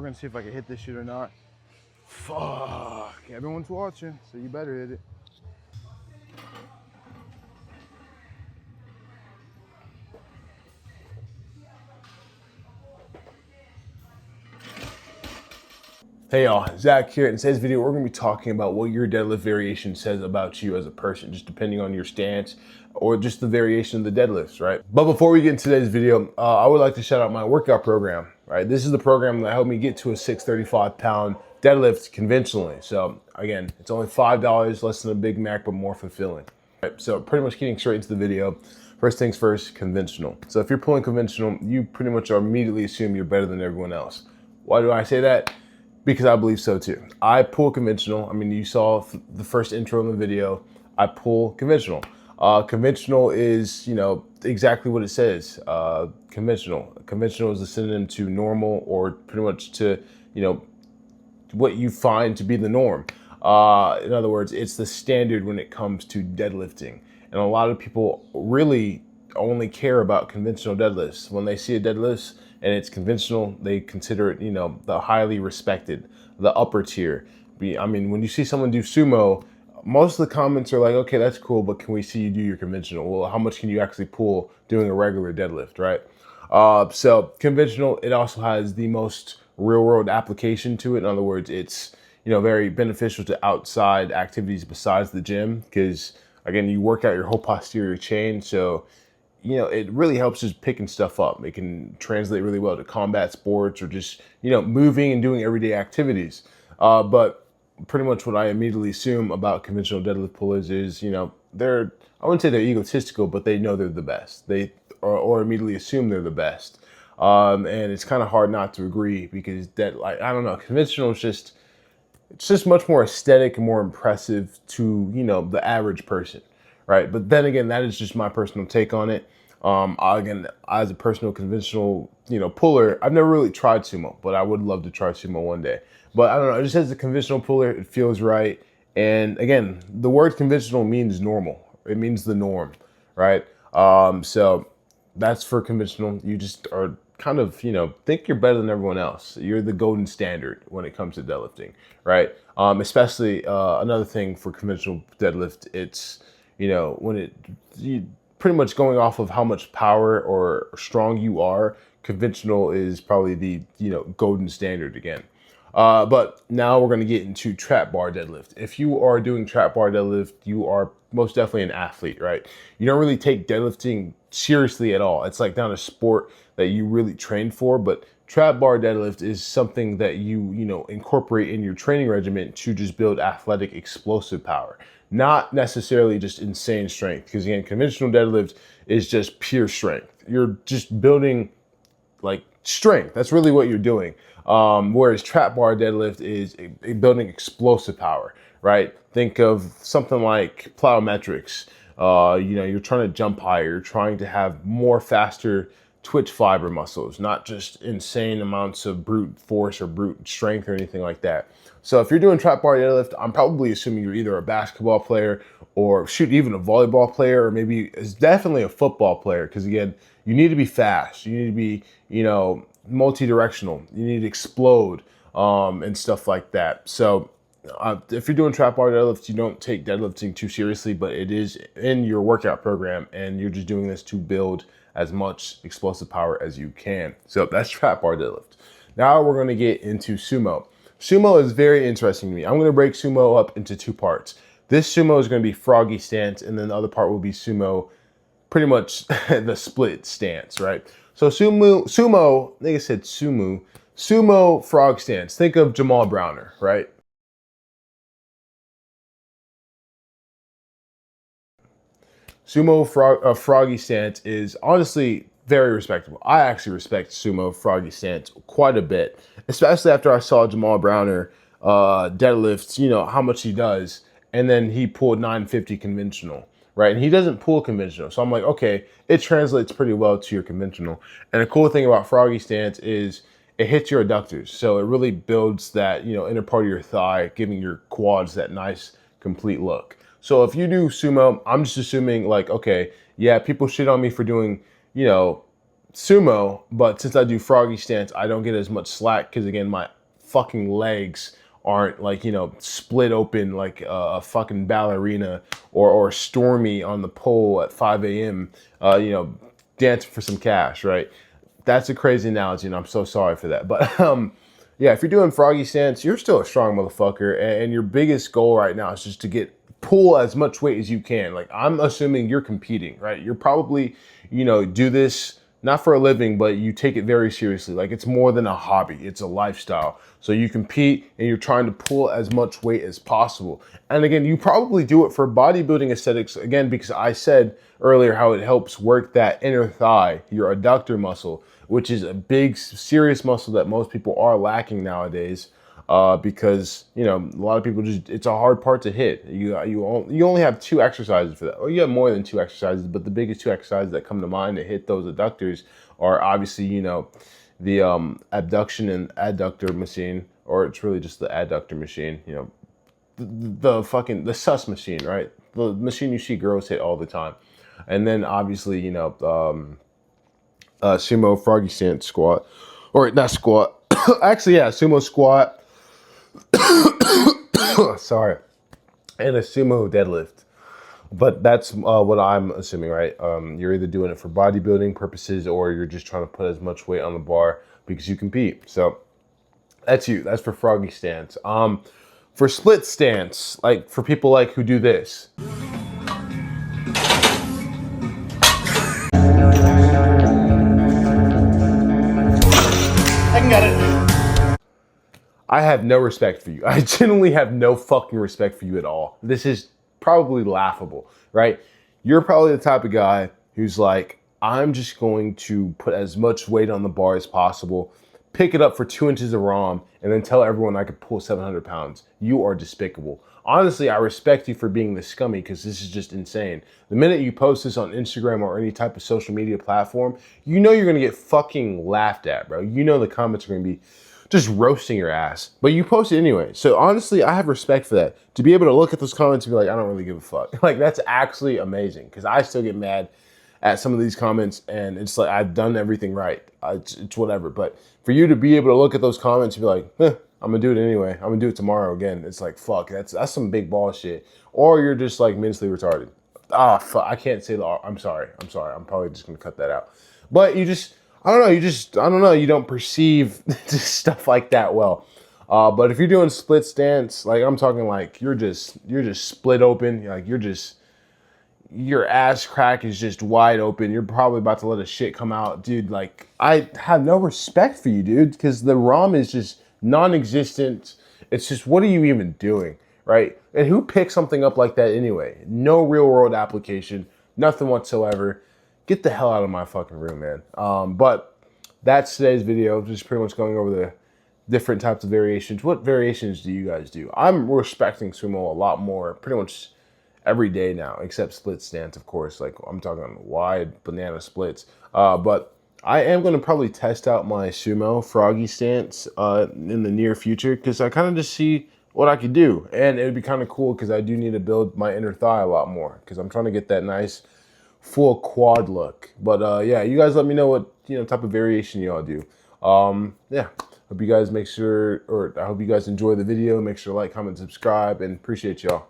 gonna see if I can hit this shit or not. Fuck, everyone's watching, so you better hit it. Hey y'all, Zach here. In today's video, we're going to be talking about what your deadlift variation says about you as a person, just depending on your stance or just the variation of the deadlifts, right? But before we get into today's video, I would like to shout out my workout program, right? This is the program that helped me get to a 635-pound deadlift conventionally. So again, it's only $5, less than a Big Mac, but more fulfilling. Right, so pretty much getting straight into the video. First things first, conventional. So if you're pulling conventional, you pretty much immediately assume you're better than everyone else. Why do I say that? Because I believe so too. I pull conventional. I mean, you saw the first intro in the video. I pull conventional. Conventional is, exactly what it says. Conventional. Conventional is a synonym to normal, or pretty much to, what you find to be the norm. In other words, it's the standard when it comes to deadlifting. And a lot of people really only care about conventional deadlifts. When they see a deadlift and it's conventional, they consider it, the highly respected, the upper tier. I mean, when you see someone do sumo, most of the comments are like, okay, that's cool, but can we see you do your conventional? Well, how much can you actually pull doing a regular deadlift, right? So conventional, it also has the most real world application to it. In other words, it's, very beneficial to outside activities besides the gym, because again, you work out your whole posterior chain. So, it really helps just picking stuff up. It can translate really well to combat sports or just, moving and doing everyday activities. But pretty much what I immediately assume about conventional deadlift pullers is, I wouldn't say they're egotistical, but they know they're the best. They or immediately assume they're the best. And it's kind of hard not to agree, because I don't know, conventional is it's just much more aesthetic and more impressive to, the average person, right? But then again, that is just my personal take on it. Again, as a personal conventional, puller, I've never really tried sumo, but I would love to try sumo one day. But I don't know, just as a conventional puller, it feels right. And again, the word conventional means normal. It means the norm, right? So that's for conventional. You just are kind of, think you're better than everyone else. You're the golden standard when it comes to deadlifting, right? Especially another thing for conventional deadlift, it's, when you pretty much going off of how much power or strong you are, conventional is probably the, golden standard again. But now we're going to get into trap bar deadlift. If you are doing trap bar deadlift, you are most definitely an athlete, right? You don't really take deadlifting seriously at all. It's like not a sport that you really train for, but trap bar deadlift is something that you incorporate in your training regimen to just build athletic, explosive power, not necessarily just insane strength. Because again, conventional deadlift is just pure strength. You're just building like strength. That's really what you're doing. Whereas trap bar deadlift is building explosive power, right? Think of something like plyometrics. You're trying to jump higher. You're trying to have more faster twitch fiber muscles, not just insane amounts of brute force or brute strength or anything like that. So if you're doing trap bar deadlift, I'm probably assuming you're either a basketball player or even a volleyball player, or maybe it's definitely a football player. Because again, you need to be fast. You need to be, multi-directional. You need to explode and stuff like that. So if you're doing trap bar deadlift, you don't take deadlifting too seriously, but it is in your workout program, and you're just doing this to build as much explosive power as you can. So that's trap bar deadlift. Now we're going to get into sumo. Sumo is very interesting to me. I'm going to break sumo up into two parts. This sumo is going to be froggy stance, and then the other part will be sumo, pretty much the split stance, right? So sumo, I think I said sumo frog stance. Think of Jamal Browner, right? Sumo froggy stance is honestly very respectable. I actually respect sumo froggy stance quite a bit, especially after I saw Jamal Browner deadlift, how much he does, and then he pulled 950 conventional, right? And he doesn't pull conventional. So I'm like, okay, it translates pretty well to your conventional. And the cool thing about froggy stance is it hits your adductors. So it really builds that, inner part of your thigh, giving your quads that nice, complete look. So if you do sumo, I'm just assuming like, okay, yeah, people shit on me for doing, sumo, but since I do froggy stance, I don't get as much slack because again, my fucking legs aren't like, you know, split open like a fucking ballerina or Stormy on the pole at 5 a.m. You know, dancing for some cash, right? That's a crazy analogy, and I'm so sorry for that. But yeah, if you're doing froggy stance, you're still a strong motherfucker, and your biggest goal right now is just to pull as much weight as you can. Like, I'm assuming you're competing, right? You're probably, you know, do this not for a living, but you take it very seriously. Like, it's more than a hobby, it's a lifestyle. So you compete and you're trying to pull as much weight as possible. And again, you probably do it for bodybuilding aesthetics, again, because I said earlier how it helps work that inner thigh, your adductor muscle, which is a big, serious muscle that most people are lacking nowadays. Because, you know, a lot of people just, it's a hard part to hit. You only have 2 exercises for that, or you have more than 2 exercises, but the biggest 2 exercises that come to mind to hit those adductors are obviously, you know, the abduction and adductor machine, or it's really just the adductor machine, you know, the sus machine, right? The machine you see girls hit all the time. And then obviously, you know, sumo froggy stance squat, or not squat, actually, yeah, sumo squat, sorry, and a sumo deadlift. But that's what I'm assuming, right? You're either doing it for bodybuilding purposes or you're just trying to put as much weight on the bar because you compete. So that's you. That's for froggy stance. For split stance, like for people like who do this. I can get it. I have no respect for you. I genuinely have no fucking respect for you at all. This is probably laughable, right? You're probably the type of guy who's like, I'm just going to put as much weight on the bar as possible, pick it up for 2 inches of ROM, and then tell everyone I could pull 700 pounds. You are despicable. Honestly, I respect you for being this scummy because this is just insane. The minute you post this on Instagram or any type of social media platform, you know you're going to get fucking laughed at, bro. You know the comments are going to be just roasting your ass, but you post it anyway. So honestly, I have respect for that. To be able to look at those comments and be like, I don't really give a fuck. Like, that's actually amazing because I still get mad at some of these comments and it's like, I've done everything right. It's whatever. But for you to be able to look at those comments and be like, I'm gonna do it anyway. I'm gonna do it tomorrow again. It's like, fuck, that's some big ball shit. Or you're just like mentally retarded. Ah, fuck, I can't say the, I'm sorry. I'm probably just gonna cut that out. But you just, I don't know, you don't perceive stuff like that well. But if you're doing split stance, like I'm talking like you're just split open, like your ass crack is just wide open. You're probably about to let a shit come out. Dude, like I have no respect for you, dude, because the ROM is just non-existent. It's just, what are you even doing, right? And who picks something up like that anyway? No real world application, nothing whatsoever. Get the hell out of my fucking room, man. But that's today's video, just pretty much going over the different types of variations. What variations do you guys do? I'm respecting sumo a lot more, pretty much every day now, except split stance, of course. Like, I'm talking wide banana splits. But I am going to probably test out my sumo froggy stance in the near future because I kind of just see what I could do. And it would be kind of cool because I do need to build my inner thigh a lot more because I'm trying to get that nice full quad look. But yeah, you guys let me know what type of variation y'all do. Yeah, hope you guys make sure, or I hope you guys enjoy the video. Make sure to like, comment, subscribe, and appreciate y'all.